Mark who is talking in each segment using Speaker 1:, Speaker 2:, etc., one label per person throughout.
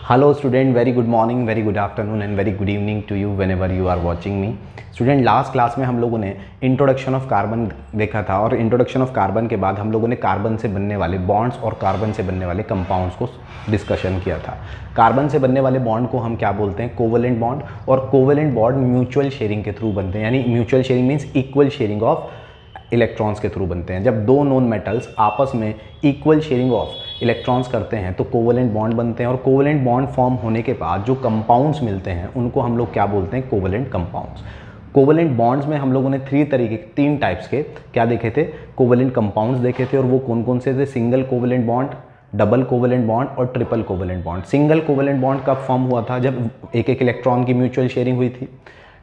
Speaker 1: Hello student, very good morning, very good afternoon and very good evening to you whenever you are watching me. Student last class में हम लोगों ने introduction of carbon देखा था और introduction of carbon के बाद हम लोगों ने कार्बन से बनने वाले बॉन्ड्स और कार्बन से बनने वाले कंपाउंड्स को डिस्कशन किया था। कार्बन से बनने वाले बॉन्ड को हम क्या बोलते हैं? Covalent bond. और कोवेलेंट बॉन्ड म्यूचुअल शेयरिंग के थ्रू बनते हैं, यानी mutual sharing means equal sharing of electrons के थ्रू बनते हैं। जब दो नॉन मेटल्स आपस में इक्वल शेयरिंग ऑफ इलेक्ट्रॉन्स करते हैं तो कोवेलेंट बॉन्ड बनते हैं। और कोवेलेंट बॉन्ड फॉर्म होने के बाद जो कंपाउंड्स मिलते हैं उनको हम लोग क्या बोलते हैं? Covalent compounds. कोवेलेंट बॉन्ड्स में हम लोगों ने तीन टाइप्स के क्या देखे थे? कोवेलेंट कंपाउंड्स देखे थे। और वो कौन कौन से थे? Single covalent bond, double covalent bond और triple covalent bond. Single covalent bond कब फॉर्म हुआ था? जब एक एक इलेक्ट्रॉन की म्यूचुअल शेयरिंग हुई थी।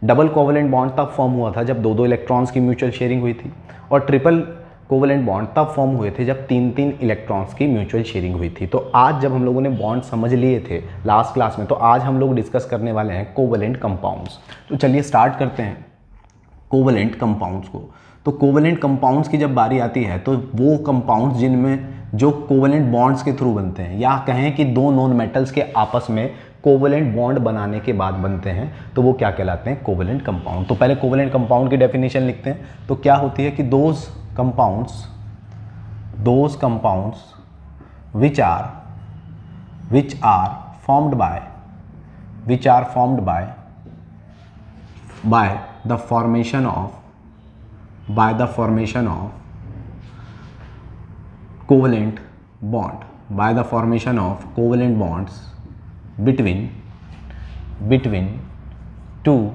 Speaker 1: डबल कोवेलेंट बॉन्ड तब फॉर्म हुआ था जब दो दो इलेक्ट्रॉन्स की म्यूचुअल शेयरिंग हुई थी। और ट्रिपल कोवेलेंट बॉन्ड तब फॉर्म हुए थे जब तीन तीन इलेक्ट्रॉन्स की म्यूचुअल शेयरिंग हुई थी। तो आज जब हम लोगों ने बॉन्ड समझ लिए थे लास्ट क्लास में, तो आज हम लोग डिस्कस करने वाले हैं कोवेलेंट कंपाउंड्स। तो चलिए स्टार्ट करते हैं कोवेलेंट कंपाउंड्स को। तो कोवेलेंट कंपाउंड्स की जब बारी आती है तो वो कंपाउंड्स जिनमें जो कोवेलेंट बॉन्ड्स के थ्रू बनते हैं, या कहें कि दो नॉन मेटल्स के आपस में कोवेलेंट बॉन्ड बनाने के बाद बनते हैं, तो वो क्या कहलाते हैं? Covalent compound. तो पहले कोवेलेंट कंपाउंड की डेफिनेशन लिखते हैं। तो क्या होती है कि those compounds which are formed by the formation of covalent bonds between two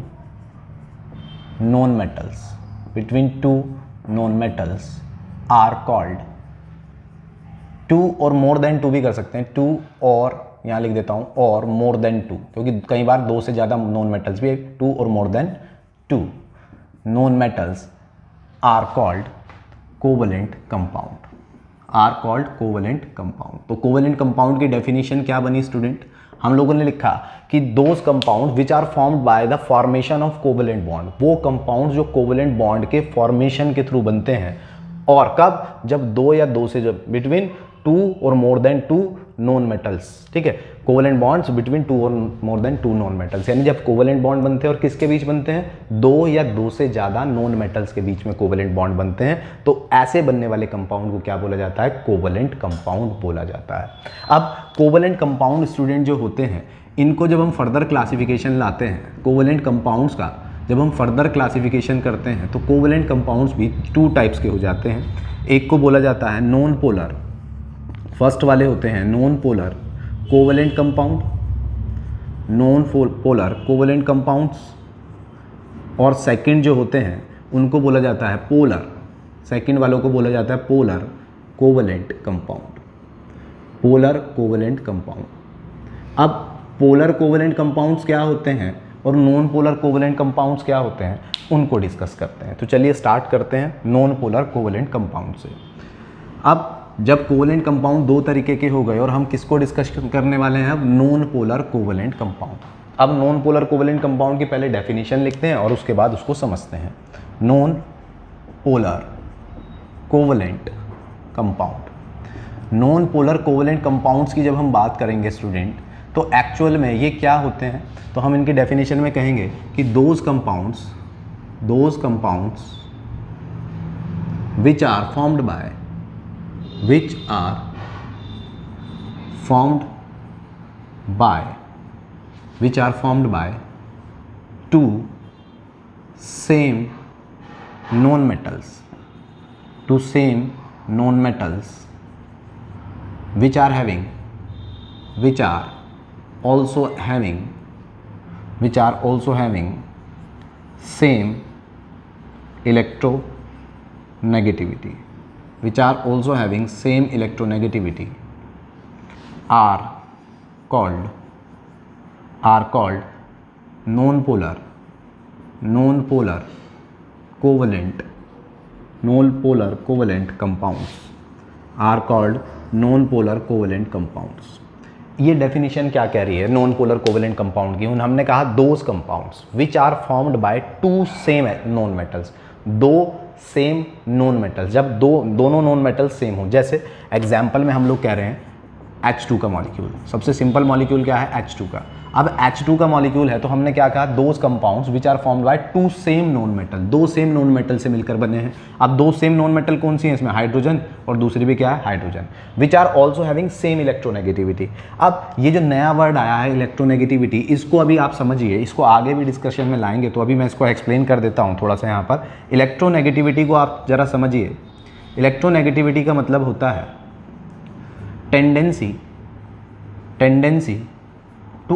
Speaker 1: known metals are called, two or more than to भी कर सकते हैं, टू और यहाँ लिख देता हूँ और मोर देन टू, क्योंकि कई बार दो से ज़्यादा नॉन मेटल्स भी है। Two or more than two non metals are called covalent compound. तो कोवेलेंट कंपाउंड की डेफिनेशन क्या बनी स्टूडेंट? हम लोगों ने लिखा कि those compound which are formed by the formation of covalent bond, वो कंपाउंड जो कोवेलेंट बॉन्ड के फॉर्मेशन के थ्रू बनते हैं। और कब? जब दो या दो से, जब between two or more than two non metals, ठीक है, covalent bonds between two or more than two non metals, यानी जब कोवेलेंट बॉन्ड बनते हैं और किसके बीच बनते हैं? दो या दो से ज़्यादा नॉन मेटल्स के बीच में कोवेलेंट बॉन्ड बनते हैं, तो ऐसे बनने वाले कंपाउंड को क्या बोला जाता है? कोवेलेंट कंपाउंड बोला जाता है। अब कोवेलेंट कंपाउंड स्टूडेंट जो होते हैं, इनको जब हम फर्दर क्लासिफिकेशन लाते हैं कोवेलेंट कंपाउंड्स का, जब हम फर्दर क्लासिफिकेशन करते हैं तो कोवेलेंट कंपाउंड्स भी टू टाइप्स के हो जाते हैं। एक को बोला जाता है नॉन पोलर, फर्स्ट वाले होते हैं non polar covalent compound, covalent compounds. और सेकंड जो होते हैं उनको बोला जाता है पोलर, सेकंड वालों को बोला जाता है पोलर कोवेलेंट कंपाउंड। अब पोलर कोवेलेंट कंपाउंड्स क्या होते हैं और नॉन पोलर कोवेलेंट कंपाउंड्स क्या होते हैं, उनको डिस्कस करते हैं। तो चलिए स्टार्ट करते हैं नॉन पोलर कोवेलेंट कंपाउंड से। अब जब कोवेलेंट कंपाउंड दो तरीके के हो गए और हम किसको डिस्कस करने वाले हैं? अब नॉन पोलर कोवेलेंट कंपाउंड। अब नॉन पोलर कोवेलेंट कंपाउंड की पहले डेफिनेशन लिखते हैं और उसके बाद उसको समझते हैं। Non polar covalent covalent compounds की जब हम बात करेंगे स्टूडेंट, तो एक्चुअल में ये क्या होते हैं? तो हम इनकी डेफिनेशन में कहेंगे कि those compounds which are formed by two same known metals which are also having same electronegativity, are called non-polar covalent compounds। ये डेफिनेशन क्या कह रही है नॉन पोलर कोवेलेंट कंपाउंड की? हमने कहा those compounds which are formed by two same non metals, दो same non metals, जब दोनों नॉन मेटल्स सेम हो। जैसे एग्जाम्पल में हम लोग कह रहे हैं H2 का मॉलिक्यूल, सबसे सिंपल मॉलिक्यूल क्या है H2 का। अब H2 का मॉलिक्यूल है तो हमने क्या कहा, those compounds which are formed by two same non metal, दो सेम नॉन मेटल से मिलकर बने हैं। अब दो सेम नॉन मेटल कौन सी है इसमें, हाइड्रोजन और दूसरी भी क्या है hydrogen, which are also having same electronegativity. अब ये जो नया वर्ड आया है इलेक्ट्रोनेगेटिविटी, इसको अभी आप समझिए, इसको आगे भी डिस्कशन में लाएंगे, तो अभी मैं इसको एक्सप्लेन कर देता हूँ थोड़ा सा यहाँ पर। इलेक्ट्रोनेगेटिविटी को आप जरा समझिए। इलेक्ट्रोनेगेटिविटी का मतलब होता है tendency to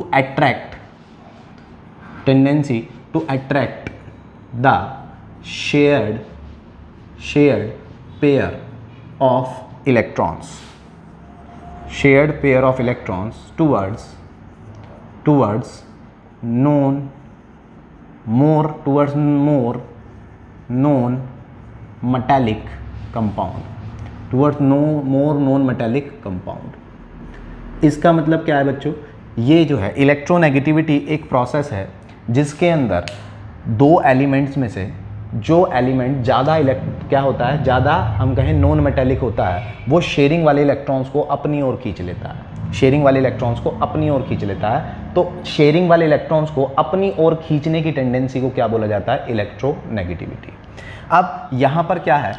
Speaker 1: attract the shared pair of electrons towards more non-metallic compound। इसका मतलब क्या है बच्चों, ये जो है इलेक्ट्रोनेगेटिविटी एक प्रोसेस है जिसके अंदर दो एलिमेंट्स में से जो एलिमेंट ज़्यादा क्या होता है, ज़्यादा हम कहें नॉन मेटेलिक होता है, वो शेयरिंग वाले इलेक्ट्रॉन्स को अपनी ओर खींच लेता है, तो शेयरिंग वाले इलेक्ट्रॉन्स को अपनी ओर खींचने की टेंडेंसी को क्या बोला जाता है, इलेक्ट्रोनेगेटिविटी। अब यहाँ पर क्या है,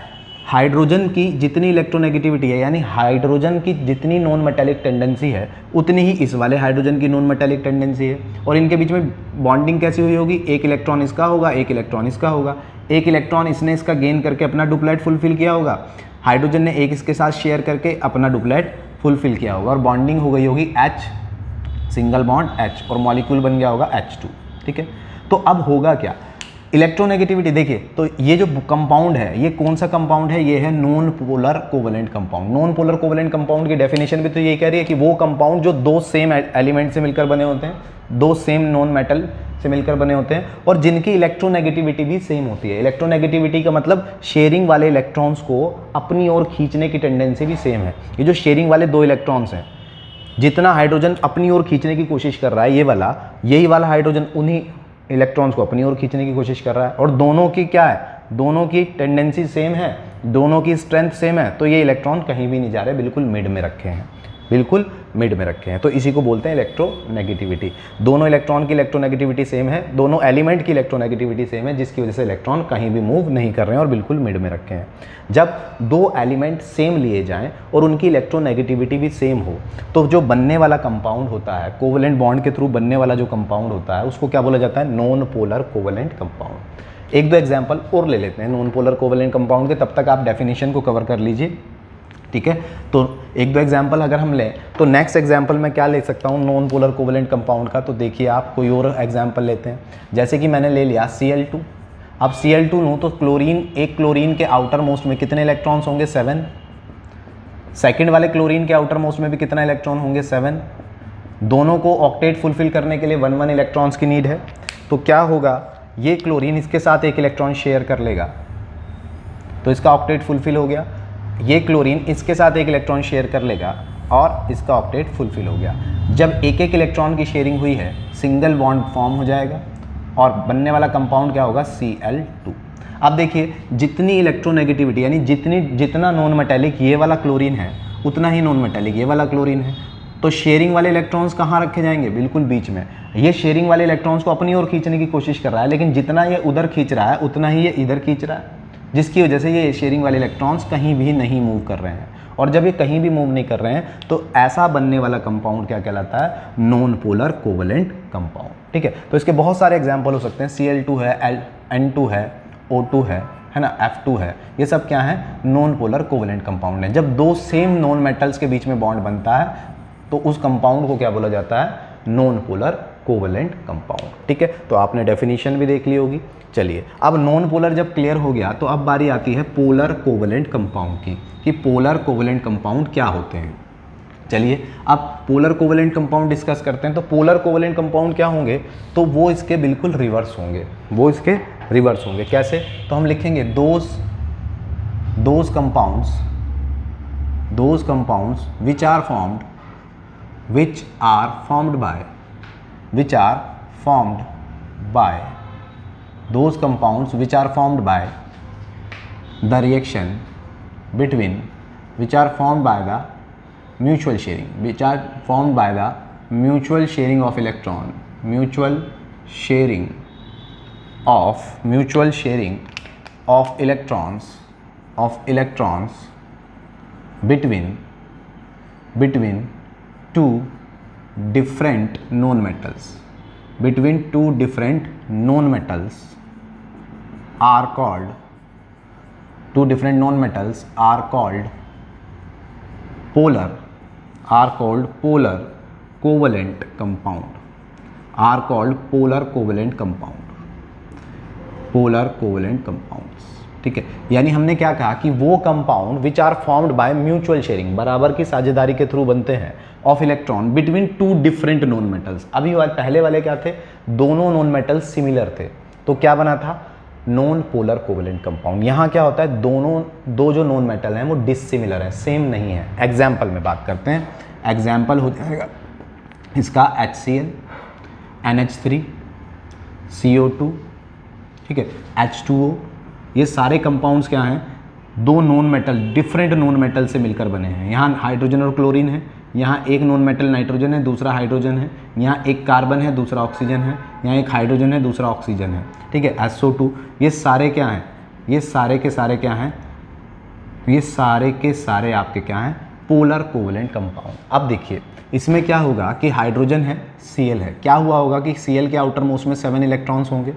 Speaker 1: हाइड्रोजन की जितनी इलेक्ट्रोनेगेटिविटी है, यानी हाइड्रोजन की जितनी नॉन मेटेलिक टेंडेंसी है उतनी ही इस वाले हाइड्रोजन की नॉन मेटेलिक टेंडेंसी है। और इनके बीच में बॉन्डिंग कैसी हुई होगी, एक इलेक्ट्रॉन इसका होगा, एक इलेक्ट्रॉन इसका होगा, एक इलेक्ट्रॉन इसने इसका गेन करके अपना डुप्लेट फुलफिल किया होगा, हाइड्रोजन ने एक इसके साथ शेयर करके अपना डुप्लेट फुलफिल किया होगा, और बॉन्डिंग हो गई होगी H, सिंगल बॉन्ड H, और मॉलिक्यूल बन गया होगा H2। ठीक है, तो अब होगा क्या, इलेक्ट्रोनेगेटिविटी देखिए, तो ये जो कंपाउंड है ये कौन सा कंपाउंड है, ये है non polar covalent compound. Non polar covalent compound की डेफिनेशन भी तो यही कह रही है कि वो कंपाउंड जो दो सेम एलिमेंट से मिलकर बने होते हैं, दो सेम नॉन मेटल से मिलकर बने होते हैं, और जिनकी इलेक्ट्रोनेगेटिविटी भी सेम होती है। इलेक्ट्रोनेगेटिविटी का मतलब शेयरिंग वाले इलेक्ट्रॉन्स को अपनी ओर खींचने की टेंडेंसी भी सेम है। ये जो शेयरिंग वाले दो इलेक्ट्रॉन्स हैं, जितना हाइड्रोजन अपनी ओर खींचने की कोशिश कर रहा है, यही वाला हाइड्रोजन उन्हीं इलेक्ट्रॉन्स को अपनी ओर खींचने की कोशिश कर रहा है, और दोनों की क्या है, दोनों की टेंडेंसी सेम है, दोनों की स्ट्रेंथ सेम है, तो ये इलेक्ट्रॉन कहीं भी नहीं जा रहे, बिल्कुल मिड में रखे हैं, तो इसी को बोलते हैं इलेक्ट्रोनेगेटिविटी। दोनों इलेक्ट्रॉन की इलेक्ट्रोनेगेटिविटी सेम है, दोनों एलिमेंट की इलेक्ट्रोनेगेटिविटी सेम है, जिसकी वजह से इलेक्ट्रॉन कहीं भी मूव नहीं कर रहे हैं और बिल्कुल मिड में रखे हैं। जब दो एलिमेंट सेम लिए जाएं और उनकी इलेक्ट्रोनेगेटिविटी भी सेम हो, तो जो बनने वाला कंपाउंड होता है, कोवेलेंट बॉन्ड के थ्रू बनने वाला जो कंपाउंड होता है, उसको क्या बोला जाता है, नॉन पोलर कोवेलेंट कंपाउंड। एक दो एग्जाम्पल और ले लेते हैं नॉन पोलर कोवेलेंट कंपाउंड के, तब तक आप डेफिनेशन को कवर कर लीजिए। ठीक है, तो एक दो एग्जाम्पल अगर हम लें तो नेक्स्ट एग्जाम्पल मैं क्या ले सकता हूँ नॉन पोलर कोवेलेंट कंपाउंड का, तो देखिए आप कोई और एग्जाम्पल लेते हैं। जैसे कि मैंने ले लिया Cl2। अब Cl2 लूँ तो एक क्लोरीन के आउटर मोस्ट में कितने इलेक्ट्रॉन्स होंगे, 7। सेकेंड वाले क्लोरीन के आउटर मोस्ट में भी कितना इलेक्ट्रॉन होंगे, 7। दोनों को ऑक्टेट फुलफिल करने के लिए 1 इलेक्ट्रॉन्स की नीड है। तो क्या होगा, ये क्लोरीन इसके साथ एक इलेक्ट्रॉन शेयर कर लेगा, तो इसका ऑक्टेट फुलफिल हो गया। ये क्लोरीन इसके साथ एक इलेक्ट्रॉन शेयर कर लेगा और इसका ऑक्टेट फुलफिल हो गया। जब एक एक इलेक्ट्रॉन की शेयरिंग हुई है, सिंगल बॉन्ड फॉर्म हो जाएगा और बनने वाला कंपाउंड क्या होगा, Cl2। अब देखिए, जितनी इलेक्ट्रोनेगेटिविटी यानी जितना नॉन मेटेलिक ये वाला क्लोरीन है, उतना ही नॉन मेटेलिक ये वाला क्लोरीन है, तो शेयरिंग वाले इलेक्ट्रॉन्स कहाँ रखे जाएंगे, बिल्कुल बीच में। ये शेयरिंग वाले इलेक्ट्रॉन्स को अपनी ओर खींचने की कोशिश कर रहा है, लेकिन जितना ये उधर खींच रहा है उतना ही ये इधर खींच रहा है, जिसकी वजह से ये शेयरिंग वाले इलेक्ट्रॉन्स कहीं भी नहीं मूव कर रहे हैं। और जब ये कहीं भी मूव नहीं कर रहे हैं तो ऐसा बनने वाला कंपाउंड क्या कहलाता है, नॉन पोलर कोवेलेंट कंपाउंड। ठीक है, तो इसके बहुत सारे एग्जांपल हो सकते हैं। Cl2 है, N2 है, O2 है ना, F2 है, ये सब क्या है, नॉन पोलर कोवेलेंट कंपाउंड है। जब दो सेम नॉन मेटल्स के बीच में बॉन्ड बनता है तो उस कंपाउंड को क्या बोला जाता है, नॉन पोलर कोवेलेंट कंपाउंड। ठीक है, तो आपने डेफिनेशन भी देख ली होगी। चलिए, अब नॉन पोलर जब क्लियर हो गया तो अब बारी आती है पोलर कोवेलेंट कंपाउंड की, कि पोलर कोवेलेंट कंपाउंड क्या होते हैं। चलिए, अब पोलर कोवेलेंट कंपाउंड डिस्कस करते हैं। तो पोलर कोवेलेंट कंपाउंड क्या होंगे, तो वो इसके बिल्कुल रिवर्स होंगे, कैसे, तो हम लिखेंगे those compounds which are formed by the reaction between mutual sharing, which are formed by the mutual sharing of electron, mutual sharing of electrons between two different known metals, are called polar covalent compound, polar covalent compounds. ठीक है, यानी हमने क्या कहा कि वो compound which are formed by mutual sharing, बराबर की साझेदारी के थ्रू बनते हैं, of electron between two different non metals. अभी पहले वाले क्या थे, दोनों नोन मेटल्स सिमिलर थे, तो क्या बना था, नॉन पोलर कोवेलेंट कंपाउंड। यहाँ क्या होता है, दो जो नोन मेटल हैं वो डिसिमिलर है, सेम नहीं है। एग्जाम्पल में बात करते हैं, एग्जाम्पल हो जाएगा इसका HCl, NH3, CO2, ठीक है, H2O। ये सारे कंपाउंड्स क्या हैं, दो non metal, different non metal से मिलकर बने हैं। यहाँ हाइड्रोजन और क्लोरीन है, यहाँ एक नॉन मेटल नाइट्रोजन है, दूसरा हाइड्रोजन है, यहाँ एक कार्बन है, दूसरा ऑक्सीजन है, यहाँ एक हाइड्रोजन है, दूसरा ऑक्सीजन है। ठीक है, SO2। ये सारे क्या हैं, ये सारे के सारे क्या हैं, ये सारे के सारे आपके क्या हैं, पोलर कोवेलेंट कंपाउंड। अब देखिए इसमें क्या होगा कि हाइड्रोजन है, Cl है, क्या हुआ होगा कि Cl के आउटर मोस्ट में 7 इलेक्ट्रॉन्स होंगे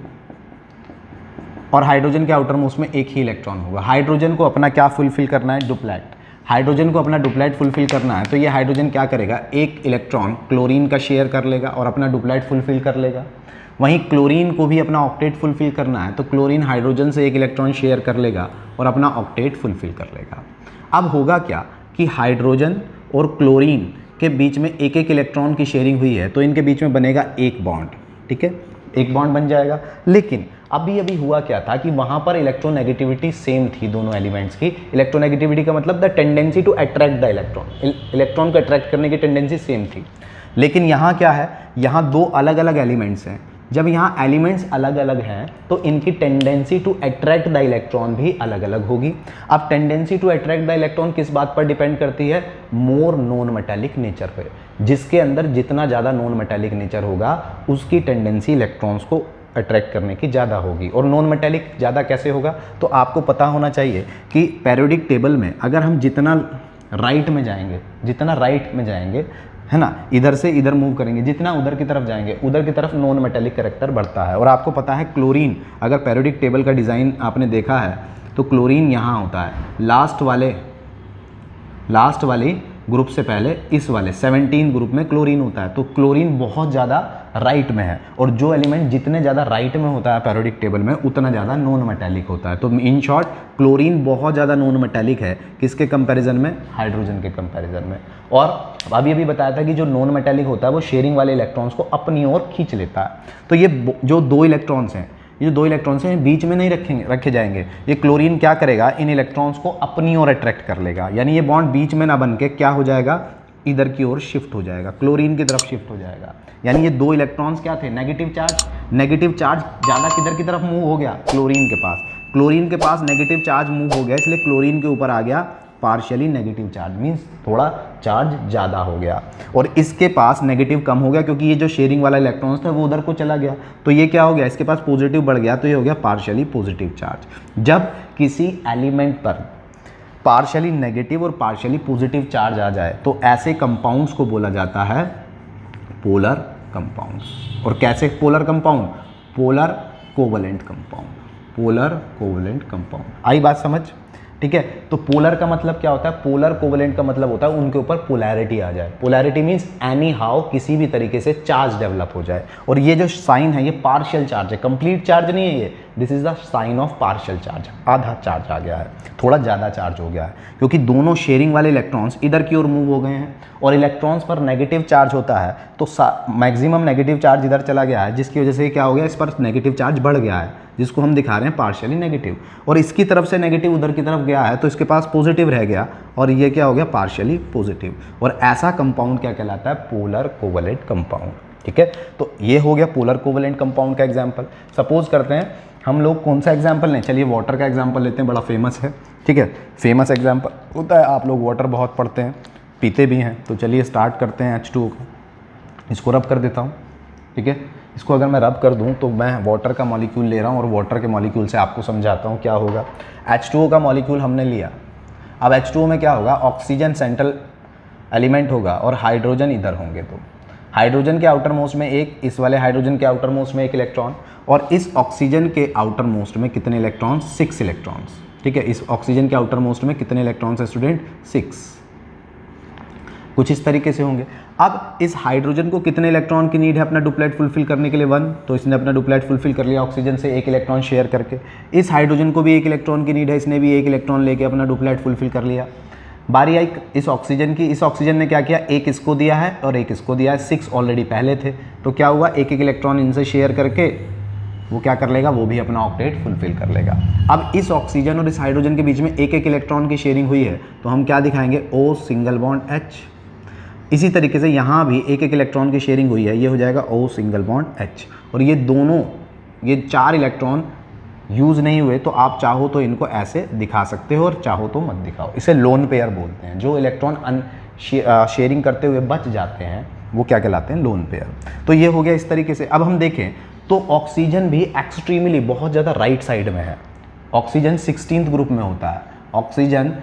Speaker 1: और हाइड्रोजन के आउटर मोस्ट में एक ही इलेक्ट्रॉन होगा। हाइड्रोजन को अपना क्या फुलफिल करना है, डुप्लेट। हाइड्रोजन को अपना डुप्लेट फुलफिल करना है, तो ये हाइड्रोजन क्या करेगा, एक इलेक्ट्रॉन क्लोरीन का शेयर कर लेगा और अपना डुप्लेट फुलफिल कर लेगा। वहीं क्लोरीन को भी अपना ऑक्टेट फुलफिल करना है, तो क्लोरीन हाइड्रोजन से एक इलेक्ट्रॉन शेयर कर लेगा और अपना ऑक्टेट फुलफिल कर लेगा। अब होगा क्या कि हाइड्रोजन और क्लोरीन के बीच में एक एक इलेक्ट्रॉन की शेयरिंग हुई है, तो इनके बीच में बनेगा एक बॉन्ड। ठीक है, एक बॉन्ड बन जाएगा। लेकिन अभी हुआ क्या था कि वहाँ पर इलेक्ट्रोनेगेटिविटी सेम थी दोनों एलिमेंट्स की। इलेक्ट्रोनेगेटिविटी का मतलब the tendency to attract the electron, electron को अट्रैक्ट करने की टेंडेंसी सेम थी। लेकिन यहाँ क्या है, यहाँ दो अलग अलग एलिमेंट्स हैं। जब यहाँ एलिमेंट्स अलग अलग हैं तो इनकी tendency to attract the electron भी अलग अलग होगी। अब tendency to attract the electron किस बात पर डिपेंड करती है, मोर नॉन मेटालिक नेचर पर। जिसके अंदर जितना ज़्यादा नॉन मेटालिक नेचर होगा उसकी टेंडेंसी इलेक्ट्रॉन्स को अट्रैक्ट करने की ज़्यादा होगी। और नॉन मेटालिक ज़्यादा कैसे होगा, तो आपको पता होना चाहिए कि पीरियोडिक टेबल में अगर हम जितना राइट में जाएंगे है ना, इधर से इधर मूव करेंगे, जितना उधर की तरफ जाएंगे उधर की तरफ नॉन मेटालिक कैरेक्टर बढ़ता है। और आपको पता है क्लोरीन, अगर पीरियोडिक टेबल का डिज़ाइन आपने देखा है तो क्लोरीन यहाँ होता है लास्ट वाले ग्रुप से पहले इस वाले 17 ग्रुप में क्लोरीन होता है। तो क्लोरीन बहुत ज़्यादा राइट में है, और जो एलिमेंट जितने ज़्यादा राइट में होता है पीरियोडिक टेबल में उतना ज़्यादा नॉन मेटालिक होता है। तो इन शॉर्ट क्लोरीन बहुत ज़्यादा नॉन मेटालिक है, किसके कंपैरिजन में, हाइड्रोजन के कंपैरिजन में। और अभी बताया था कि जो नॉन मेटालिक होता है वो शेयरिंग वाले इलेक्ट्रॉन्स को अपनी ओर खींच लेता है। तो ये जो दो इलेक्ट्रॉन्स हैं, बीच में नहीं रखे जाएंगे। ये क्लोरीन क्या करेगा, इन इलेक्ट्रॉन्स को अपनी ओर अट्रैक्ट कर लेगा, यानी ये बॉन्ड बीच में ना बन के क्या हो जाएगा, इधर की ओर शिफ्ट हो जाएगा, क्लोरीन की तरफ शिफ्ट हो जाएगा। यानी ये दो इलेक्ट्रॉन्स क्या थे, नेगेटिव चार्ज ज़्यादा किधर की तरफ मूव हो गया, क्लोरीन के पास नेगेटिव चार्ज मूव हो गया, इसलिए क्लोरीन के ऊपर आ गया पार्शियली नेगेटिव चार्ज, मीन्स थोड़ा चार्ज ज़्यादा हो गया। और इसके पास नेगेटिव कम हो गया क्योंकि ये जो शेयरिंग वाला इलेक्ट्रॉन्स था वो उधर को चला गया, तो ये क्या हो गया, इसके पास पॉजिटिव बढ़ गया, तो ये हो गया पार्शियली पॉजिटिव चार्ज। जब किसी एलिमेंट पर पार्शियली नेगेटिव और पार्शियली पॉजिटिव चार्ज आ जाए तो ऐसे कंपाउंड्स को बोला जाता है पोलर कंपाउंड्स। और कैसे polar compound, polar covalent compound. आई बात समझ, ठीक है। तो पोलर का मतलब क्या होता है, पोलर कोवेलेंट का मतलब होता है उनके ऊपर पोलैरिटी आ जाए। पोलैरिटी मीन्स एनी हाउ किसी भी तरीके से चार्ज डेवलप हो जाए। और ये जो साइन है ये पार्शियल चार्ज है, कंप्लीट चार्ज नहीं है ये, this is the sign of partial charge. आधा चार्ज आ गया है, थोड़ा ज़्यादा चार्ज हो गया है, क्योंकि दोनों शेयरिंग वाले इलेक्ट्रॉन्स इधर की ओर मूव हो गए हैं और इलेक्ट्रॉन्स पर नेगेटिव चार्ज होता है तो मैक्सिमम नेगेटिव चार्ज इधर चला गया है, जिसकी वजह से क्या हो गया, इस पर नेगेटिव चार्ज बढ़ गया है, जिसको हम दिखा रहे हैं पार्शियली नेगेटिव। और इसकी तरफ से नेगेटिव उधर की तरफ गया है तो इसके पास पॉजिटिव रह गया और ये क्या हो गया, पार्शियली पॉजिटिव। और ऐसा कंपाउंड क्या कहलाता है, पोलर कोवेलेंट कंपाउंड। ठीक है, तो ये हो गया पोलर कोवेलेंट कंपाउंड का एग्जाम्पल। सपोज करते हैं हम लोग कौन सा एग्जाम्पल लें, चलिए वाटर का एग्जाम्पल लेते हैं, बड़ा फेमस है। ठीक है, फेमस एग्जाम्पल होता है, आप लोग वाटर बहुत पढ़ते हैं। पीते भी हैं। तो चलिए स्टार्ट करते हैं H2O को। इसको रब कर देता हूँ, ठीक है। इसको अगर मैं रब कर दूँ तो मैं वाटर का मॉलिक्यूल ले रहा हूँ और वाटर के मॉलिक्यूल से आपको समझाता हूँ क्या होगा। H2O का मॉलिक्यूल हमने लिया। अब H2O में क्या होगा, ऑक्सीजन सेंट्रल एलिमेंट होगा और हाइड्रोजन इधर होंगे। तो हाइड्रोजन के आउटर मोस्ट में एक, इस वाले हाइड्रोजन के आउटर मोस्ट में एक इलेक्ट्रॉन, और इस ऑक्सीजन के आउटर मोस्ट में कितने इलेक्ट्रॉन्स, 6 इलेक्ट्रॉन्स, ठीक है। इस ऑक्सीजन के आउटर मोस्ट में कितने इलेक्ट्रॉन्स है स्टूडेंट, 6। कुछ इस तरीके से होंगे। अब इस हाइड्रोजन को कितने इलेक्ट्रॉन की नीड है अपना डुप्लेट फुलफिल करने के लिए, 1। तो इसने अपना डुप्लेट फुलफिल कर लिया ऑक्सीजन से 1 इलेक्ट्रॉन शेयर करके। इस हाइड्रोजन को भी 1 इलेक्ट्रॉन की नीड है, इसने भी 1 इलेक्ट्रॉन लेके अपना डुप्लेट फुलफिल कर लिया। बारी आई इस ऑक्सीजन की। इस ऑक्सीजन ने क्या किया, 1 इसको दिया है और 1 इसको दिया है, 6 ऑलरेडी पहले थे। तो क्या हुआ, 1-1 इलेक्ट्रॉन इनसे शेयर करके वो क्या कर लेगा, वो भी अपना ऑक्टेट फुलफिल कर लेगा। अब इस ऑक्सीजन और इस हाइड्रोजन के बीच में 1-1 इलेक्ट्रॉन की शेयरिंग हुई है, तो हम क्या दिखाएंगे, O सिंगल बॉन्ड H। इसी तरीके से यहाँ भी 1-1 इलेक्ट्रॉन की शेयरिंग हुई है, ये हो जाएगा O सिंगल बॉन्ड H। और ये दोनों, ये 4 इलेक्ट्रॉन यूज़ नहीं हुए, तो आप चाहो तो इनको ऐसे दिखा सकते हो और चाहो तो मत दिखाओ। इसे लोन पेयर बोलते हैं। जो इलेक्ट्रॉन शेयरिंग करते हुए बच जाते हैं वो क्या कहलाते हैं, लोन पेयर। तो ये हो गया इस तरीके से। अब हम देखें तो ऑक्सीजन भी एक्सट्रीमली बहुत ज़्यादा राइट साइड में है। ऑक्सीजन 16th ग्रुप में होता है। ऑक्सीजन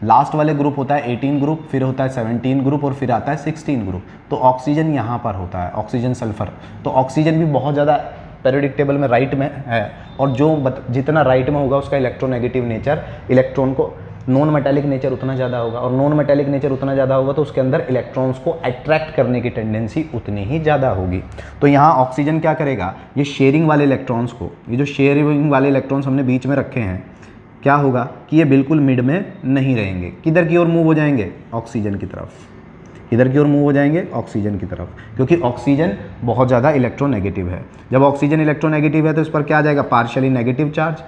Speaker 1: लास्ट वाले ग्रुप होता है 18 ग्रुप, फिर होता है 17 ग्रुप और फिर आता है 16 ग्रुप। तो ऑक्सीजन यहाँ पर होता है, ऑक्सीजन सल्फर। तो ऑक्सीजन भी बहुत ज़्यादा पीरियोडिक टेबल में राइट में है, और जो जितना राइट में होगा उसका इलेक्ट्रोनेगेटिव नेचर, इलेक्ट्रॉन को नॉन मेटालिक नेचर उतना ज़्यादा होगा, और नॉन मेटालिक नेचर उतना ज़्यादा होगा तो उसके अंदर इलेक्ट्रॉन्स को अट्रैक्ट करने की टेंडेंसी उतनी ही ज़्यादा होगी। तो यहाँ ऑक्सीजन क्या करेगा, ये शेयरिंग वाले इलेक्ट्रॉन्स को, ये जो शेयरिंग वाले इलेक्ट्रॉन्स हमने बीच में रखे हैं, क्या होगा कि ये बिल्कुल मिड में नहीं रहेंगे। किधर की ओर मूव हो जाएंगे, ऑक्सीजन की तरफ। इधर की ओर मूव हो जाएंगे ऑक्सीजन की तरफ, क्योंकि ऑक्सीजन बहुत ज़्यादा इलेक्ट्रोनेगेटिव है। जब ऑक्सीजन इलेक्ट्रोनेगेटिव है तो इस पर क्या आ जाएगा, पार्शियली नेगेटिव चार्ज।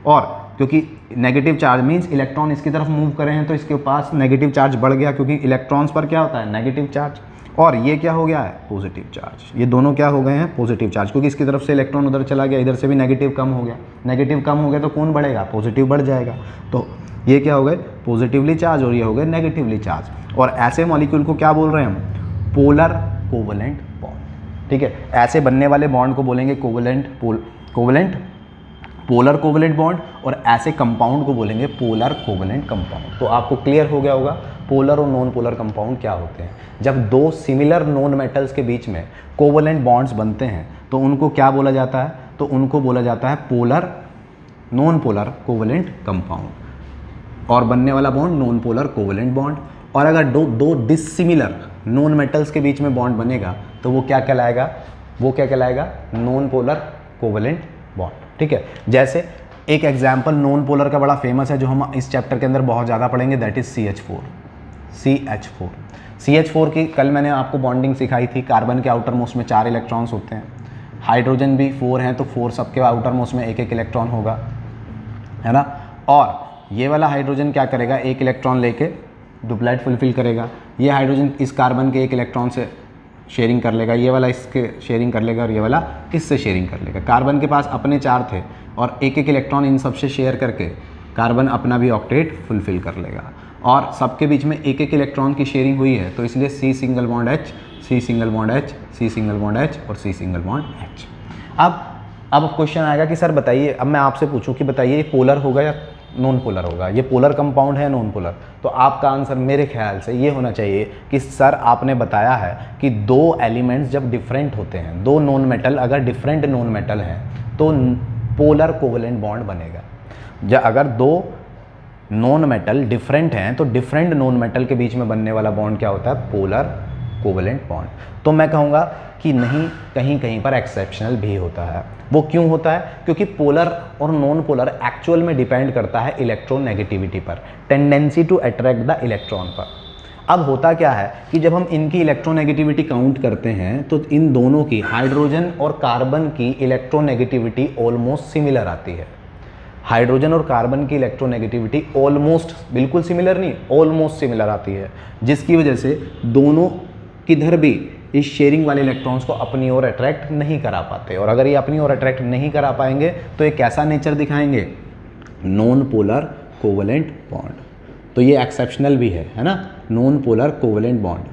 Speaker 1: और क्योंकि नेगेटिव चार्ज मीन्स इलेक्ट्रॉन इसकी तरफ मूव करे हैं तो इसके पास नेगेटिव चार्ज बढ़ गया, क्योंकि इलेक्ट्रॉन्स पर क्या होता है, नेगेटिव चार्ज। और ये क्या हो गया है, पॉजिटिव चार्ज। ये दोनों क्या हो गए हैं, पॉजिटिव चार्ज, क्योंकि इसकी तरफ से इलेक्ट्रॉन उधर चला गया, इधर से भी नेगेटिव कम हो गया। नेगेटिव कम हो गया तो कौन बढ़ेगा, पॉजिटिव बढ़ जाएगा। तो ये क्या हो गए, पॉजिटिवली चार्ज, और ये हो गए नेगेटिवली चार्ज। और ऐसे मॉलिक्यूल को क्या बोल रहे हैं हम, पोलर कोवलेंट बॉन्ड, ठीक है। ऐसे बनने वाले बॉन्ड को बोलेंगे पोलर कोवलेंट बॉन्ड, और ऐसे कंपाउंड को बोलेंगे पोलर कोवलेंट कंपाउंड। तो आपको क्लियर हो गया होगा पोलर और नॉन पोलर कंपाउंड क्या होते हैं। जब 2 सिमिलर नॉन मेटल्स के बीच में कोवलेंट बॉन्ड्स बनते हैं तो उनको क्या बोला जाता है, तो उनको बोला जाता है polar non polar covalent compound, और बनने वाला bond non polar covalent bond. और अगर दो डिसिमिलर नॉन मेटल्स के बीच में बॉन्ड बनेगा तो वो क्या कहलाएगा, नॉन पोलर कोवलेंट बॉन्ड, ठीक है। जैसे एक एग्जाम्पल नॉन पोलर का बड़ा फेमस है, जो हम इस चैप्टर के अंदर बहुत ज़्यादा पढ़ेंगे, दैट इज CH4 की कल मैंने आपको बॉन्डिंग सिखाई थी। कार्बन के आउटर मोस्ट में 4 इलेक्ट्रॉन्स होते हैं, हाइड्रोजन भी 4 हैं, तो 4 सबके आउटर मोस्ट में 1-1 इलेक्ट्रॉन होगा, है ना। और ये वाला हाइड्रोजन क्या करेगा, 1 इलेक्ट्रॉन लेके डुप्लेट फुलफिल करेगा। ये हाइड्रोजन इस कार्बन के 1 इलेक्ट्रॉन से शेयरिंग कर लेगा, ये वाला इसके शेयरिंग कर लेगा, और ये वाला इससे शेयरिंग कर लेगा। कार्बन के पास अपने 4 थे और 1-1 इलेक्ट्रॉन इन सबसे शेयर करके कार्बन अपना भी ऑक्टेट फुलफिल कर लेगा। और सबके बीच में 1-1 इलेक्ट्रॉन की शेयरिंग हुई है, तो इसलिए C single bond H, C single bond H, C single bond H और C सिंगल बॉन्ड H। अब क्वेश्चन आएगा कि सर बताइए, अब मैं आपसे पूछूं कि बताइए ये पोलर होगा या नॉन पोलर होगा, ये पोलर कंपाउंड है नॉन पोलर। तो आपका आंसर मेरे ख्याल से ये होना चाहिए कि सर आपने बताया है कि 2 एलिमेंट्स जब डिफरेंट होते हैं, 2 नॉन मेटल अगर डिफरेंट नॉन मेटल हैं तो पोलर कोवलेंट बॉन्ड बनेगा। अगर 2 नॉन मेटल डिफरेंट हैं तो डिफरेंट नॉन मेटल के बीच में बनने वाला बॉन्ड क्या होता है, पोलर कोवलेंट बॉन्ड। तो मैं कहूँगा कि नहीं, कहीं कहीं पर एक्सेप्शनल भी होता है। वो क्यों होता है, क्योंकि पोलर और नॉन पोलर एक्चुअल में डिपेंड करता है इलेक्ट्रोनेगेटिविटी पर, tendency to attract the electron पर। अब होता क्या है कि जब हम इनकी इलेक्ट्रोनेगेटिविटी काउंट करते हैं तो इन दोनों की, हाइड्रोजन और कार्बन की इलेक्ट्रोनेगेटिविटी ऑलमोस्ट सिमिलर आती है। हाइड्रोजन और कार्बन की इलेक्ट्रोनेगेटिविटी ऑलमोस्ट, बिल्कुल सिमिलर नहीं, ऑलमोस्ट सिमिलर आती है, जिसकी वजह से दोनों किधर भी इस शेयरिंग वाले इलेक्ट्रॉन्स को अपनी ओर अट्रैक्ट नहीं करा पाते। और अगर ये अपनी ओर अट्रैक्ट नहीं करा पाएंगे तो एक कैसा नेचर दिखाएंगे, नॉन पोलर कोवलेंट बॉन्ड। तो ये एक्सेप्शनल भी है ना, नॉन पोलर कोवेलेंट बॉन्ड।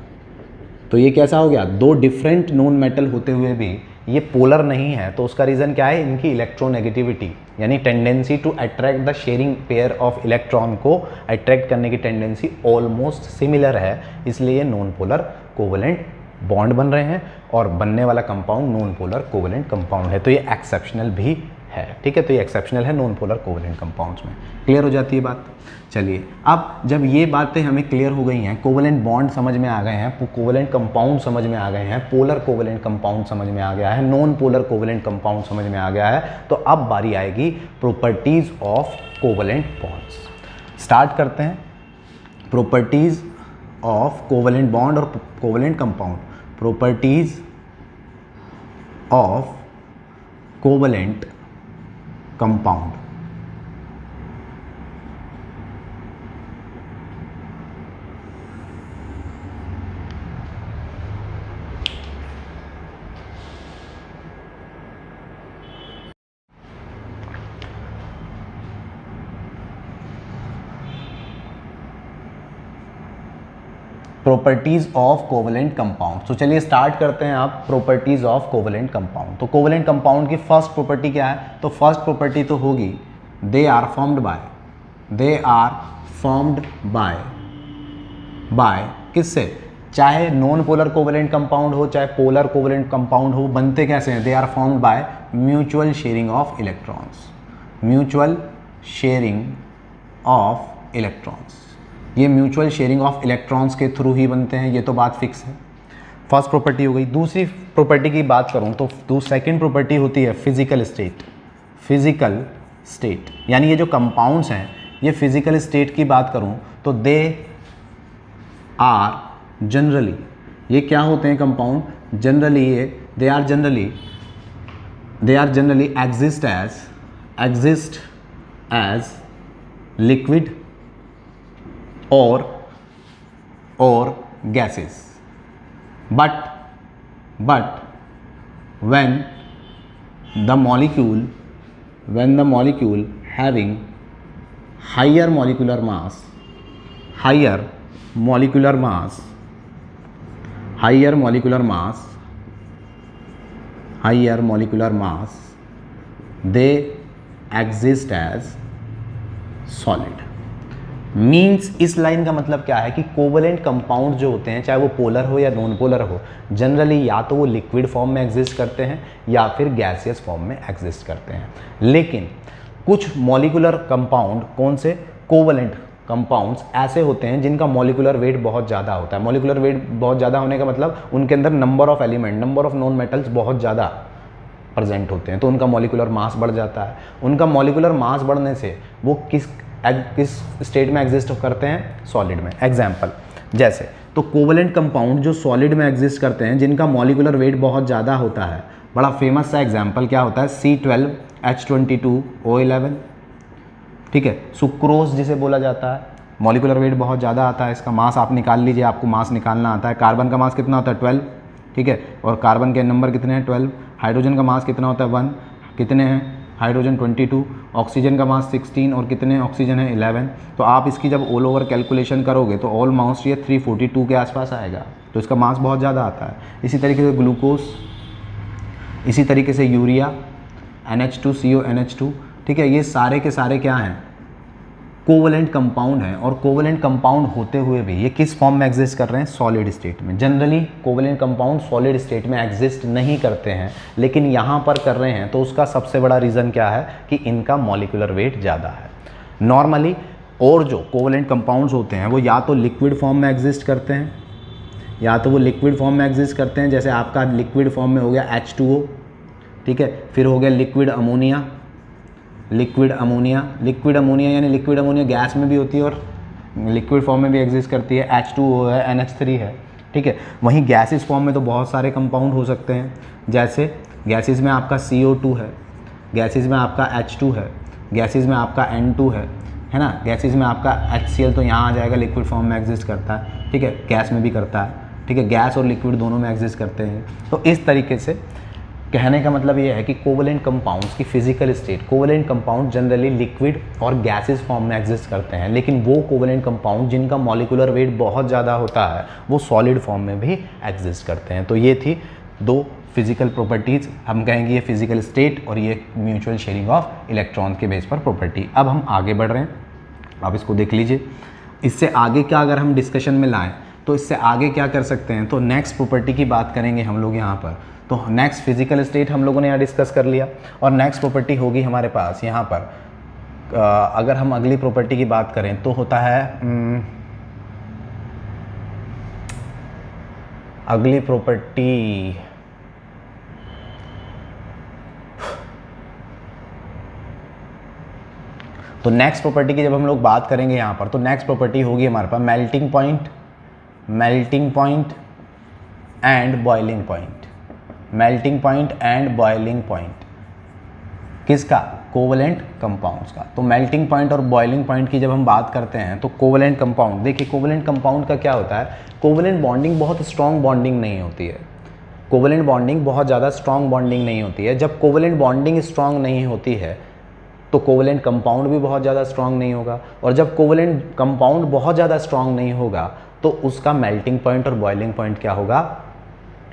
Speaker 1: तो ये कैसा हो गया, दो डिफरेंट नॉन मेटल होते हुए भी ये पोलर नहीं है, तो उसका रीज़न क्या है, इनकी इलेक्ट्रोनेगेटिविटी, यानी tendency to attract the sharing pair of electron को अट्रैक्ट करने की टेंडेंसी ऑलमोस्ट सिमिलर है, इसलिए ये नॉन पोलर कोवेलेंट बॉन्ड बन रहे हैं और बनने वाला compound non polar covalent compound है। तो ये एक्सेप्शनल भी है, ठीक है, तो ये एक्सेप्शनल है नॉन पोलर कोवेलेंट कंपाउंड्स में। क्लियर हो जाती है बात। चलिए, अब जब ये बातें हमें क्लियर हो गई हैं, कोवेलेंट बॉन्ड समझ में आ गए हैं, कोवेलेंट कंपाउंड समझ में आ गए हैं, पोलर कोवेलेंट कंपाउंड समझ में आ गया है, नॉन पोलर कोवेलेंट कंपाउंड समझ में आ गया है, तो अब बारी आएगी properties of covalent bonds. Start करते हैं प्रॉपर्टीज ऑफ कोवेलेंट बॉन्ड और covalent compound. Properties of covalent compound. Properties of covalent compound. तो चलिए स्टार्ट करते हैं आप प्रॉपर्टीज ऑफ कोवेलेंट कंपाउंड। तो कोवेलेंट कंपाउंड की फर्स्ट प्रॉपर्टी क्या है, तो फर्स्ट प्रॉपर्टी तो होगी दे आर फॉर्म्ड बाय किससे, चाहे नॉन पोलर कोवेलेंट कंपाउंड हो चाहे पोलर कोवेलेंट कंपाउंड हो, बनते कैसे हैं, they are formed by mutual sharing of electrons, mutual sharing of electrons. ये म्यूचुअल शेयरिंग ऑफ इलेक्ट्रॉन्स के थ्रू ही बनते हैं, ये तो बात फिक्स है। फर्स्ट प्रॉपर्टी हो गई। दूसरी प्रॉपर्टी की बात करूं तो सेकंड प्रॉपर्टी होती है फिजिकल स्टेट। फिजिकल स्टेट यानी ये जो कंपाउंड्स हैं, ये फिजिकल स्टेट की बात करूं तो दे आर जनरली, ये क्या होते हैं कंपाउंड, जनरली ये they are generally exist as liquid or gases, but when the molecule having higher molecular mass they exist as solid। Means इस लाइन का मतलब क्या है कि कोवेलेंट कंपाउंड जो होते हैं, चाहे वो पोलर हो या नॉन पोलर हो, जनरली या तो वो लिक्विड फॉर्म में एग्जिस्ट करते हैं या फिर गैसियस फॉर्म में एग्जिस्ट करते हैं। लेकिन कुछ मॉलिक्यूलर कंपाउंड, कौन से, कोवेलेंट कंपाउंड्स ऐसे होते हैं जिनका मॉलिक्यूलर वेट बहुत ज़्यादा होता है। मॉलिक्यूलर वेट बहुत ज़्यादा होने का मतलब उनके अंदर number of element, number of non metals बहुत ज़्यादा प्रेजेंट होते हैं, तो उनका मॉलिक्यूलर मास बढ़ जाता है। उनका मॉलिक्यूलर मास बढ़ने से वो किस स्टेट में एग्जिस्ट करते हैं, सॉलिड में। एग्जाम्पल जैसे, तो कोवेलेंट कंपाउंड जो सॉलिड में एग्जिस्ट करते हैं, जिनका मॉलिक्यूलर वेट बहुत ज़्यादा होता है, बड़ा फेमस सा एग्जाम्पल क्या होता है, C12H22O11, ठीक है, सुक्रोज जिसे बोला जाता है, मॉलिक्यूलर वेट बहुत ज़्यादा आता है, इसका मास आप निकाल लीजिए, आपको मास निकालना आता है। कार्बन का मास कितना होता है, 12, ठीक है, और कार्बन के नंबर कितने हैं, 12। हाइड्रोजन का मास कितना होता है, 1, कितने हैं हाइड्रोजन, 22। ऑक्सीजन का मास 16 और कितने ऑक्सीजन है, 11। तो आप इसकी जब ऑल ओवर कैलकुलेशन करोगे तो ऑलमोस्ट ये 342 के आसपास आएगा, तो इसका मास बहुत ज़्यादा आता है। इसी तरीके से ग्लूकोज, इसी तरीके से यूरिया, NH2CO NH2, ठीक है, ये सारे के सारे क्या हैं, कोवेलेंट कंपाउंड हैं। और कोवेलेंट कंपाउंड होते हुए भी ये किस फॉर्म में एग्जिस्ट कर रहे हैं, सॉलिड स्टेट में। Generally covalent compound solid state में एग्जिस्ट नहीं करते हैं, लेकिन यहाँ पर कर रहे हैं, तो उसका सबसे बड़ा रीज़न क्या है कि इनका मॉलिक्यूलर वेट ज़्यादा है नॉर्मली। और जो कोवेलेंट कंपाउंड्स होते हैं वो या तो लिक्विड फॉर्म में एग्जिस्ट करते हैं, जैसे आपका लिक्विड फॉर्म में हो गया H2O, ठीक है, फिर हो गया लिक्विड अमोनिया यानी लिक्विड अमोनिया गैस में भी होती है और लिक्विड फॉर्म में भी एग्जिस्ट करती है। H2O है, NH3 है, ठीक है। वहीं गैसेस फॉर्म में तो बहुत सारे कंपाउंड हो सकते हैं, जैसे गैसेस में आपका CO2 है, गैसेस में आपका H2 है, गैसेस में आपका N2 है ना, गैसेस में आपका HCl तो यहाँ आ जाएगा, लिक्विड फॉर्म में एग्जिस्ट करता है, ठीक है, गैस में भी करता है, ठीक है, गैस और लिक्विड दोनों में एग्जिस्ट करते हैं। तो इस तरीके से कहने का मतलब ये है कि कोवलेंट कंपाउंड्स की physical state, covalent compound generally liquid और गैसेस फॉर्म में एग्जिस्ट करते हैं, लेकिन वो कोवलेंट कंपाउंड जिनका मॉलिक्यूलर वेट बहुत ज़्यादा होता है वो सॉलिड फॉर्म में भी एग्जिस्ट करते हैं। तो ये थी दो फिजिकल प्रॉपर्टीज़, हम कहेंगे ये फिजिकल स्टेट और ये म्यूचुअल शेयरिंग ऑफ इलेक्ट्रॉन के बेस पर प्रॉपर्टी। अब हम आगे बढ़ रहे हैं, आप इसको देख लीजिए। इससे आगे क्या अगर हम डिस्कशन में लाएँ तो इससे आगे क्या कर सकते हैं, तो नेक्स्ट प्रॉपर्टी की बात करेंगे हम लोग यहाँ पर। तो नेक्स्ट फिजिकल स्टेट हम लोगों ने यहाँ डिस्कस कर लिया और नेक्स्ट प्रॉपर्टी होगी हमारे पास यहाँ पर। अगर हम अगली प्रॉपर्टी की बात करें तो होता है अगली प्रॉपर्टी तो नेक्स्ट प्रॉपर्टी की जब हम लोग बात करेंगे यहाँ पर तो नेक्स्ट प्रॉपर्टी होगी हमारे पास melting point and boiling point. Melting point and boiling point किसका, कोवलेंट कंपाउंड्स का। तो मेल्टिंग पॉइंट और बॉइलिंग पॉइंट की जब हम बात करते हैं तो कोवलेंट कंपाउंड, देखिए कोवलेंट कंपाउंड का क्या होता है, कोवलेंट बॉन्डिंग बहुत स्ट्रॉन्ग बॉन्डिंग नहीं होती है। कोवलेंट बॉन्डिंग बहुत ज़्यादा स्ट्रॉन्ग बॉन्डिंग नहीं होती है। जब कोवलेंट बॉन्डिंग स्ट्रॉन्ग नहीं होती है तो कोवलेंट कंपाउंड भी बहुत ज़्यादा स्ट्रॉन्ग नहीं होगा, और जब कोवलेंट कंपाउंड बहुत ज़्यादा स्ट्रॉन्ग नहीं होगा तो उसका मेल्टिंग पॉइंट और बॉइलिंग पॉइंट क्या होगा,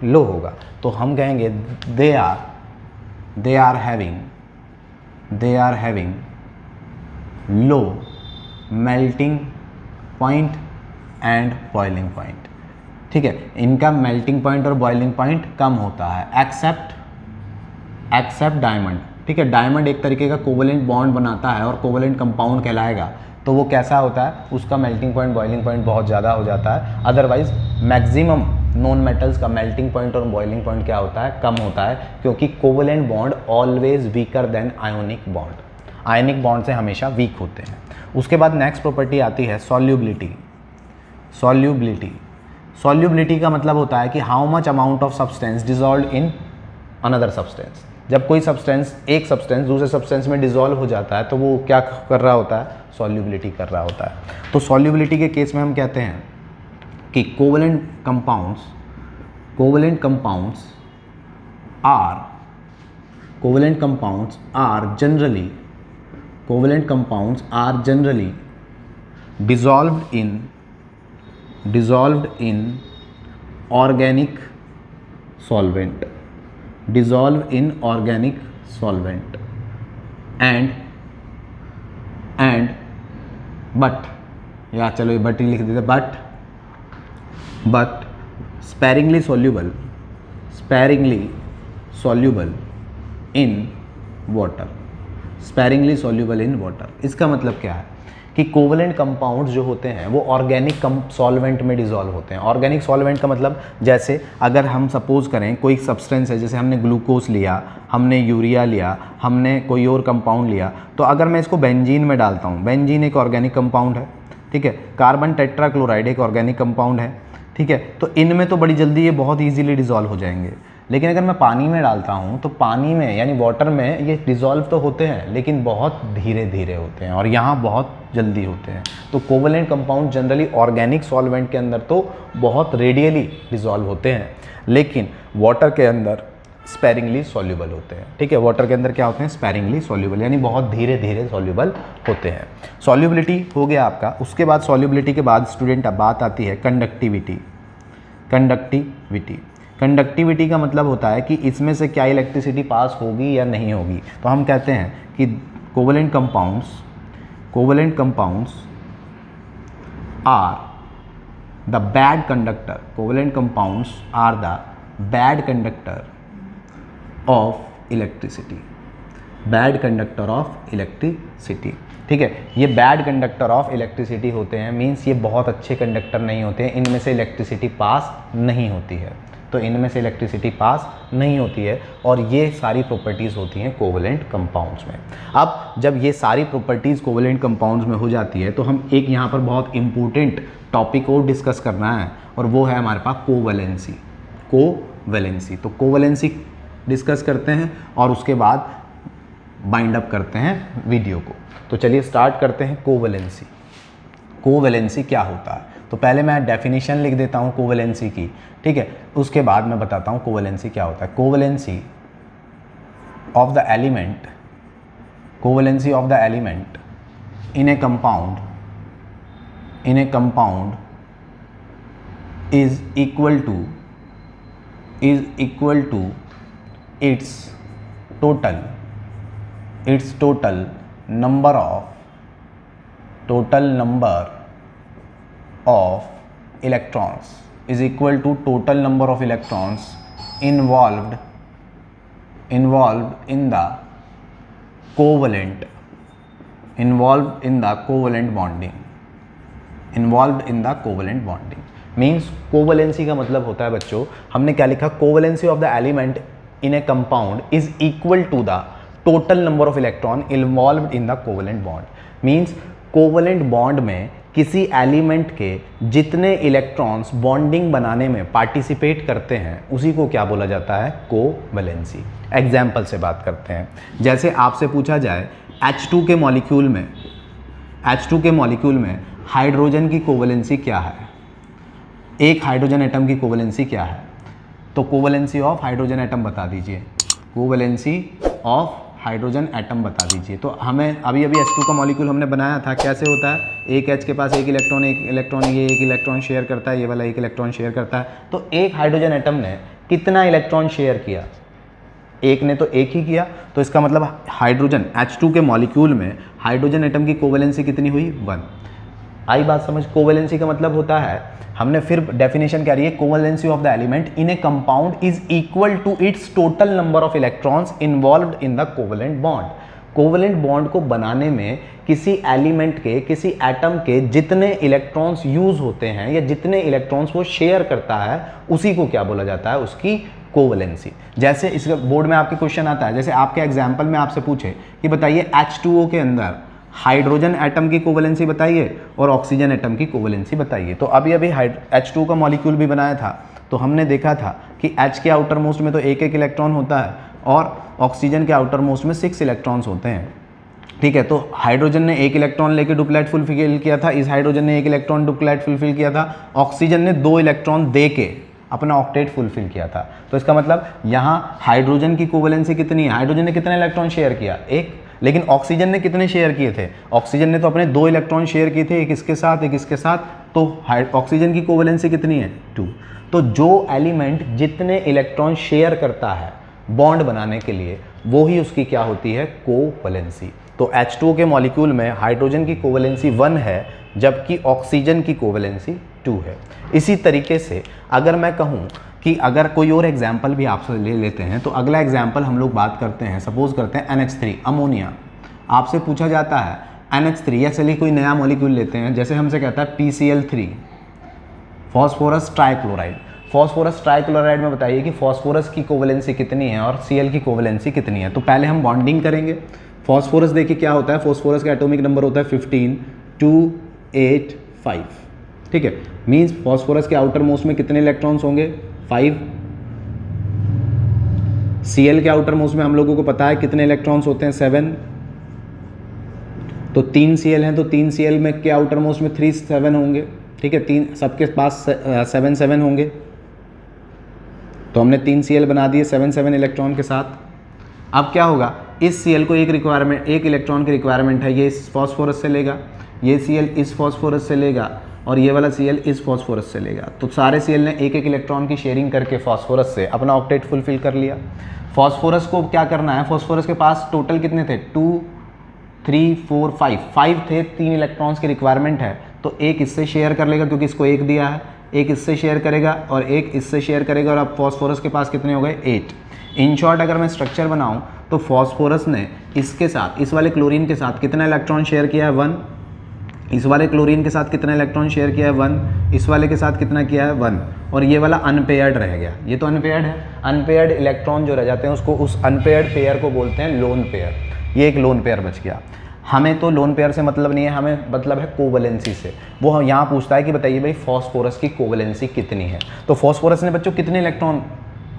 Speaker 1: लो होगा। तो हम कहेंगे they are having low melting point and boiling point. ठीक है, इनका मेल्टिंग पॉइंट और बॉइलिंग पॉइंट कम होता है एक्सेप्ट डायमंड। ठीक है, डायमंड एक तरीके का कोवलेंट बॉन्ड बनाता है और कोवलेंट कंपाउंड कहलाएगा, तो वो कैसा होता है, उसका मेल्टिंग पॉइंट बॉइलिंग पॉइंट बहुत ज़्यादा हो जाता है। अदरवाइज मैक्सिमम नॉन मेटल्स का मेल्टिंग पॉइंट और बॉइलिंग पॉइंट क्या होता है, कम होता है, क्योंकि covalent bond always weaker then ionic bond, ionic bond से हमेशा वीक होते हैं। उसके बाद नेक्स्ट प्रॉपर्टी आती है सॉल्युबिलिटी का मतलब होता है कि how much amount of substance dissolve in another substance. जब कोई एक सब्सटेंस दूसरे सब्सटेंस में डिजॉल्व हो जाता है तो वो क्या कर रहा होता है, सॉल्युबिलिटी कर रहा होता है। तो सॉल्युबिलिटी के केस में हम कहते हैं कि covalent compounds are generally dissolved in organic solvent and but या चलो ये बट ही लिख देते, but sparingly soluble in water। इसका मतलब क्या है कि कोवलेंट कंपाउंड्स जो होते हैं वो ऑर्गेनिक सॉल्वेंट में डिसॉल्व होते हैं। ऑर्गेनिक सॉल्वेंट का मतलब जैसे अगर हम सपोज करें कोई सब्सटेंस है, जैसे हमने ग्लूकोज लिया, हमने यूरिया लिया, हमने कोई और कंपाउंड लिया, तो अगर मैं इसको बेंजीन में डालता हूँ, बेंजीन एक ऑर्गेनिक कंपाउंड है, ठीक है, कार्बन टेट्राक्लोराइड एक ऑर्गेनिक कंपाउंड है, ठीक है, तो इनमें तो बड़ी जल्दी ये बहुत ईजीली डिसॉल्व हो जाएंगे। लेकिन अगर मैं पानी में डालता हूँ तो पानी में यानी वाटर में ये डिसॉल्व तो होते हैं लेकिन बहुत धीरे धीरे होते हैं और यहाँ बहुत जल्दी होते हैं। तो covalent compound generally organic solvent के अंदर तो बहुत रेडियली डिसॉल्व होते हैं, लेकिन वाटर के अंदर स्पेरिंगली सॉल्युबल होते हैं। ठीक है, वाटर के अंदर क्या होते हैं, स्पेरिंगली सॉल्युबल, यानी बहुत धीरे धीरे सॉल्युबल होते हैं। सॉल्युबिलिटी हो गया आपका। उसके बाद सॉल्युबिलिटी के बाद स्टूडेंट अब बात आती है कंडक्टिविटी का मतलब होता है कि इसमें से क्या इलेक्ट्रिसिटी पास होगी या नहीं होगी। तो हम कहते हैं कि covalent compounds are the bad conductor, covalent compounds are the bad conductor of electricity. ठीक है, ये बैड कंडक्टर ऑफ इलेक्ट्रिसिटी होते हैं, मीन्स ये बहुत अच्छे कंडक्टर नहीं होते हैं, इनमें से इलेक्ट्रिसिटी पास नहीं होती है। तो इनमें से इलेक्ट्रिसिटी पास नहीं होती है और ये सारी प्रॉपर्टीज़ होती हैं कोवलेंट कंपाउंड्स में। अब जब ये सारी प्रॉपर्टीज़ कोवलेंट कंपाउंड्स में हो जाती है तो हम एक यहाँ पर बहुत इंपॉर्टेंट टॉपिक और डिस्कस करना है और वो है हमारे पास कोवैलेंसी। तो कोवैलेंसी डिस्कस करते हैं और उसके बाद बाइंड अप करते हैं वीडियो को। तो चलिए स्टार्ट करते हैं कोवैलेंसी क्या होता है। तो पहले मैं डेफिनेशन लिख देता हूँ कोवैलेंसी की, ठीक है, उसके बाद मैं बताता हूँ कोवैलेंसी क्या होता है। of the element, covalency of the element in a compound is equal to its total number of electrons is equal to total number of electrons involved in the covalent bonding means covalency का मतलब होता है बच्चों, हमने क्या लिखा, covalency of the element in a compound is equal to the total number of electron involved in the covalent bond. Means covalent bond में किसी एलिमेंट के जितने इलेक्ट्रॉन्स बॉन्डिंग बनाने में पार्टिसिपेट करते हैं उसी को क्या बोला जाता है, कोवलेंसी। एग्जाम्पल से बात करते हैं, जैसे आपसे पूछा जाए H2 के मॉलिक्यूल में हाइड्रोजन की कोवलेंसी क्या है, एक हाइड्रोजन एटम की कोवलेंसी क्या है, तो कोवलेंसी ऑफ हाइड्रोजन एटम बता दीजिए, कोवलेंसी ऑफ हाइड्रोजन एटम बता दीजिए। तो हमें अभी H2 का मॉलिक्यूल हमने बनाया था, कैसे होता है, एक H के पास एक इलेक्ट्रॉन ये एक इलेक्ट्रॉन शेयर करता है, ये वाला एक इलेक्ट्रॉन शेयर करता है। तो एक हाइड्रोजन एटम ने कितना इलेक्ट्रॉन शेयर किया, एक ने तो एक ही किया, तो इसका मतलब हाइड्रोजन H2 के मॉलिक्यूल में हाइड्रोजन एटम की कोवलेंसी कितनी हुई, 1। आई बात समझ। कोवलेंसी का मतलब होता है, हमने फिर डेफिनेशन क्या रही है, covalency of the element in a compound is equal to its total number of electrons involved in the covalent bond. Covalent bond को बनाने में किसी एलिमेंट के, किसी एटम के जितने इलेक्ट्रॉन्स यूज होते हैं या जितने इलेक्ट्रॉन्स वो शेयर करता है उसी को क्या बोला जाता है, उसकी कोवलेंसी। जैसे इस बोर्ड में आपके क्वेश्चन आता है, जैसे आपके एग्जाम्पल में आपसे पूछे कि बताइए H2O के अंदर हाइड्रोजन एटम की कोवलेंसी बताइए और ऑक्सीजन एटम की कोवलेंसी बताइए। तो अभी H2 का मॉलिक्यूल भी बनाया था, तो हमने देखा था कि H के आउटर मोस्ट में तो एक इलेक्ट्रॉन होता है और ऑक्सीजन के आउटर मोस्ट में 6 इलेक्ट्रॉन्स होते हैं। ठीक है, तो हाइड्रोजन ने एक इलेक्ट्रॉन लेके डुप्लेट फुलफिल किया था, इस हाइड्रोजन ने एक इलेक्ट्रॉन डुप्लेट फुलफिल किया था, ऑक्सीजन ने 2 इलेक्ट्रॉन दे के अपना ऑक्टेट फुलफिल किया था। तो इसका मतलब यहाँ हाइड्रोजन की कोवलेंसी कितनी है, हाइड्रोजन ने कितने इलेक्ट्रॉन शेयर किया, एक। लेकिन ऑक्सीजन ने कितने शेयर किए थे, ऑक्सीजन ने तो अपने 2 इलेक्ट्रॉन शेयर किए थे, एक इसके साथ एक इसके साथ, तो ऑक्सीजन की कोवलेंसी कितनी है, 2। तो जो एलिमेंट जितने इलेक्ट्रॉन शेयर करता है बॉन्ड बनाने के लिए वो ही उसकी क्या होती है, कोवलेंसी। तो H2 के मॉलिक्यूल में हाइड्रोजन की कोवलेंसी 1 है जबकि ऑक्सीजन की कोवलेंसी 2 है। इसी तरीके से अगर मैं कहूँ कि अगर कोई और एग्जाम्पल भी आपसे ले लेते हैं, तो अगला एग्जाम्पल हम लोग बात करते हैं, सपोज करते हैं NH3 अमोनिया। आपसे पूछा जाता है NH3 या चलिए कोई नया मॉलिक्यूल लेते हैं, जैसे हमसे कहता है PCl3 phosphorus trichloride. Phosphorus trichloride में बताइए कि फॉस्फोरस की कोवलेंसी कितनी है और Cl की कोवलेंसी कितनी है। तो पहले हम बॉन्डिंग करेंगे। फॉस्फोरस देखिए क्या होता है, फॉस्फोरस का एटॉमिक नंबर होता है 15 2 8 5। ठीक है, मीन्स फॉस्फोरस के आउटर मोस्ट में कितने इलेक्ट्रॉन्स होंगे, 5। Cl के आउटर मोस्ट में हम लोगों को पता है कितने इलेक्ट्रॉन्स होते हैं, 7। तो 3 Cl हैं, तो 3 Cl में के आउटर मोस्ट में 3 7 होंगे। ठीक है, 3 सबके पास 7 7 होंगे, तो हमने 3 Cl बना दिए 7 7 इलेक्ट्रॉन के साथ। अब क्या होगा, इस Cl को एक इलेक्ट्रॉन की रिक्वायरमेंट है, ये इस फॉस्फोरस से लेगा, ये Cl इस फॉस्फोरस से लेगा और ये वाला Cl इस फॉस्फोरस से लेगा। तो सारे Cl ने एक इलेक्ट्रॉन की शेयरिंग करके फॉस्फोरस से अपना ऑक्टेट फुलफिल कर लिया। फॉस्फोरस को क्या करना है, फॉस्फोरस के पास टोटल कितने थे, 2 3 4 5 थे, 3 इलेक्ट्रॉन्स की रिक्वायरमेंट है, तो एक इससे शेयर कर लेगा क्योंकि इसको एक दिया है, एक इससे शेयर करेगा और एक इससे शेयर करेगा, और अब फॉस्फोरस के पास कितने हो गए, 8। इन शॉर्ट अगर मैं स्ट्रक्चर बनाऊं तो फॉस्फोरस ने इसके साथ, इस वाले क्लोरीन के साथ कितना इलेक्ट्रॉन शेयर किया है, 1। इस वाले क्लोरीन के साथ कितना इलेक्ट्रॉन शेयर किया है, 1। इस वाले के साथ कितना किया है, 1। और ये वाला अनपेयर्ड रह गया, ये तो अनपेयर्ड है। अनपेयर्ड इलेक्ट्रॉन जो रह जाते हैं उसको, उस अनपेयर्ड पेयर को बोलते हैं लोन पेयर। ये एक लोन पेयर बच गया। हमें तो लोन पेयर से मतलब नहीं है, हमें मतलब है कोवलेंसी से। वो यहाँ पूछता है कि बताइए भाई फॉस्फोरस की कोवलेंसी कितनी है। तो फॉस्फोरस ने बच्चों कितने इलेक्ट्रॉन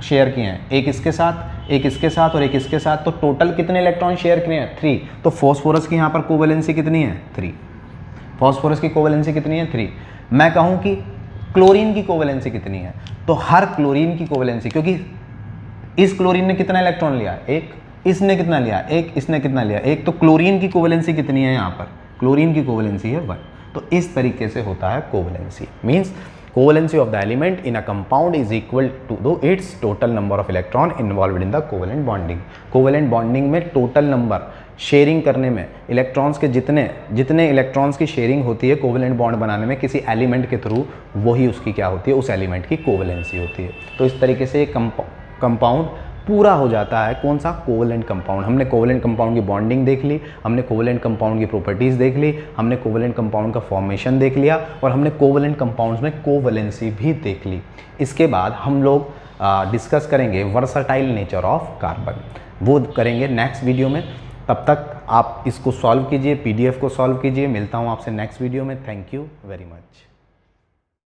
Speaker 1: शेयर किए हैं, एक इसके साथ, एक इसके साथ और एक इसके साथ, तो टोटल कितने इलेक्ट्रॉन शेयर किए हैं, 3। तो फॉस्फोरस की यहाँ पर कोवलेंसी कितनी है, 3। फॉस्फोरस की कोवलेंसी कितनी है, 3। मैं कहूँ कि क्लोरीन की कोवलेंसी कितनी है, तो हर क्लोरीन की कोवलेंसी, क्योंकि इस क्लोरीन ने कितना इलेक्ट्रॉन लिया, 1, इसने कितना लिया 1, इसने कितना लिया 1, तो क्लोरीन की कोवेलेंसी कितनी है यहाँ पर, क्लोरीन की कोवेलेंसी है 1। तो इस तरीके से होता है covalency, means covalency of the element in a compound is equal to to its total number of electron involved in the covalent bonding. Covalent bonding में टोटल नंबर शेयरिंग करने में इलेक्ट्रॉन्स के जितने इलेक्ट्रॉन्स की शेयरिंग होती है covalent bond बनाने में किसी एलिमेंट के थ्रू, वही उसकी क्या होती है, उस एलिमेंट की कोवेलेंसी होती है। तो इस तरीके से कंपाउंड पूरा हो जाता है। कौन सा, कोवेलेंट कंपाउंड। हमने कोवेलेंट कंपाउंड की बॉन्डिंग देख ली, हमने कोवेलेंट कंपाउंड की प्रॉपर्टीज़ देख ली, हमने कोवेलेंट कंपाउंड का फॉर्मेशन देख लिया, और हमने कोवेलेंट कंपाउंड्स में कोवेलेंसी भी देख ली। इसके बाद हम लोग डिस्कस करेंगे वर्सटाइल नेचर ऑफ कार्बन, वो करेंगे नेक्स्ट वीडियो में। तब तक आप इसको सॉल्व कीजिए, PDF को सॉल्व कीजिए। मिलता हूँ आपसे नेक्स्ट वीडियो में। Thank you very much.